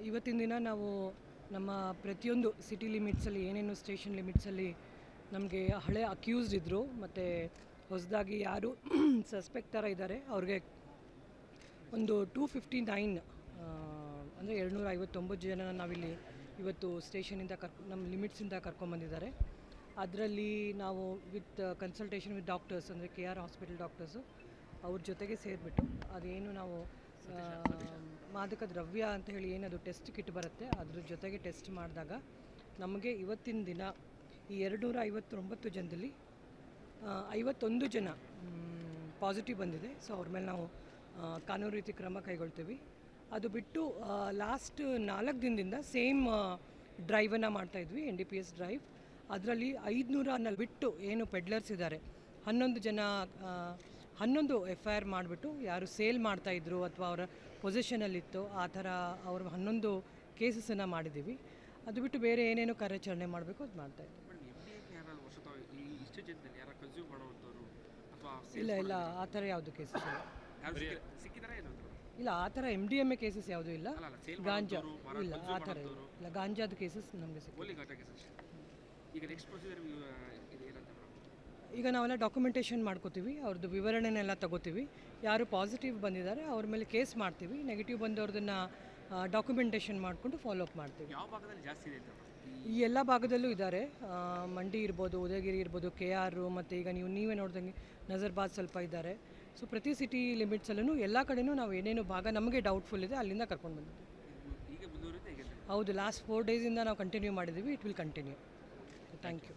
ಇವತ್ತಿನ ದಿನ ನಾವು ನಮ್ಮ ಪ್ರತಿಯೊಂದು ಸಿಟಿ ಲಿಮಿಟ್ಸಲ್ಲಿ ಏನೇನು ಸ್ಟೇಷನ್ ಲಿಮಿಟ್ಸಲ್ಲಿ ನಮಗೆ ಹಳೆ ಅಕ್ಯೂಸ್ಡ್ ಇದ್ದರು ಮತ್ತು ಹೊಸದಾಗಿ ಯಾರು ಸಸ್ಪೆಕ್ಟ್ ಥರ ಇದ್ದಾರೆ ಅವ್ರಿಗೆ ಒಂದು 259 ಅಂದರೆ 259 ಜನ ನಾವಿಲ್ಲಿ ಇವತ್ತು ಸ್ಟೇಷನಿಂದ ನಮ್ಮ ಲಿಮಿಟ್ಸಿಂದ ಕರ್ಕೊಂಬಂದಿದ್ದಾರೆ. ಅದರಲ್ಲಿ ನಾವು ವಿತ್ ಕನ್ಸಲ್ಟೇಷನ್ ವಿತ್ ಡಾಕ್ಟರ್ಸ್ ಅಂದರೆ KR ಹಾಸ್ಪಿಟಲ್ ಡಾಕ್ಟರ್ಸು ಅವ್ರ ಜೊತೆಗೆ ಸೇರಿಬಿಟ್ಟು ಅದೇನು ನಾವು ಮಾದಕ ದ್ರವ್ಯ ಅಂತ ಹೇಳಿ ಏನದು ಟೆಸ್ಟ್ ಕಿಟ್ ಬರುತ್ತೆ ಅದ್ರ ಜೊತೆಗೆ ಟೆಸ್ಟ್ ಮಾಡಿದಾಗ ನಮಗೆ ಇವತ್ತಿನ ದಿನ ಈ 259 ಜನದಲ್ಲಿ 51 ಜನ ಪಾಸಿಟಿವ್ ಬಂದಿದೆ. ಸೊ ಅವ್ರ ಮೇಲೆ ನಾವು ಕಾನೂನು ರೀತಿ ಕ್ರಮ ಕೈಗೊಳ್ತೀವಿ. ಅದು ಬಿಟ್ಟು ಲಾಸ್ಟ್ 4 ದಿನದಿಂದ ಸೇಮ್ ಡ್ರೈವನ್ನು ಮಾಡ್ತಾಯಿದ್ವಿ, NDPS ಡ್ರೈವ್. ಅದರಲ್ಲಿ 540 ಬಿಟ್ಟು ಏನು ಪೆಡ್ಲರ್ಸ್ ಇದ್ದಾರೆ 11 FIR ಮಾಡಿಬಿಟ್ಟು ಯಾರು ಸೇಲ್ ಮಾಡ್ತಾಯಿದ್ರು ಅಥವಾ ಅವರ ಪೊಸಿಷನಲ್ಲಿತ್ತು ಆ ಥರ ಅವ್ರ 11 ಕೇಸಸನ್ನು ಮಾಡಿದ್ದೀವಿ. ಅದು ಬಿಟ್ಟು ಬೇರೆ ಏನೇನು ಕಾರ್ಯಾಚರಣೆ ಮಾಡಬೇಕು ಅದು ಮಾಡ್ತಾಯಿದ್ವಿ. ಇಲ್ಲ ಆ ಥರ ಯಾವುದು ಕೇಸಸ್ ಇಲ್ಲ, ಆ ಥರ MDMA ಕೇಸಸ್ ಯಾವುದೂ ಇಲ್ಲ. ಗಾಂಜಾ ಇಲ್ಲ, ಆ ಥರ ಇಲ್ಲ. ಗಾಂಜಾದ ಕೇಸಸ್ ನಮಗೆ ಈಗ ನಾವೆಲ್ಲ ಡಾಕ್ಯುಮೆಂಟೇಷನ್ ಮಾಡ್ಕೋತೀವಿ, ಅವ್ರದ್ದು ವಿವರಣೆನೆಲ್ಲ ತಗೋತೀವಿ. ಯಾರು ಪಾಸಿಟಿವ್ ಬಂದಿದ್ದಾರೆ ಅವ್ರ ಮೇಲೆ ಕೇಸ್ ಮಾಡ್ತೀವಿ, ನೆಗೆಟಿವ್ ಬಂದವ್ರದನ್ನು ಡಾಕ್ಯುಮೆಂಟೇಷನ್ ಮಾಡಿಕೊಂಡು ಫಾಲೋಅಪ್ ಮಾಡ್ತೀವಿ. ಈ ಎಲ್ಲ ಭಾಗದಲ್ಲೂ ಇದ್ದಾರೆ. ಮಂಡಿ ಇರ್ಬೋದು, ಉದಯಗಿರಿ ಇರ್ಬೋದು, KR ಮತ್ತು ಈಗ ನೀವೇ ನೋಡ್ದಂಗೆ ನಜರ್ಬಾದ್ ಸ್ವಲ್ಪ ಇದ್ದಾರೆ. ಸೊ ಪ್ರತಿ ಸಿಟಿ ಲಿಮಿಟ್ಸಲ್ಲೂ ಎಲ್ಲ ಕಡೆಯೂ ನಾವು ಏನೇನು ಭಾಗ ನಮಗೆ ಡೌಟ್ಫುಲ್ ಇದೆ ಅಲ್ಲಿಂದ ಕರ್ಕೊಂಡು ಬಂದಿದ್ದೀವಿ. ಹೌದು, ಲಾಸ್ಟ್ 4 ಡೇಸಿಂದ ನಾವು ಕಂಟಿನ್ಯೂ ಮಾಡಿದ್ದೀವಿ. It will continue. Thank you.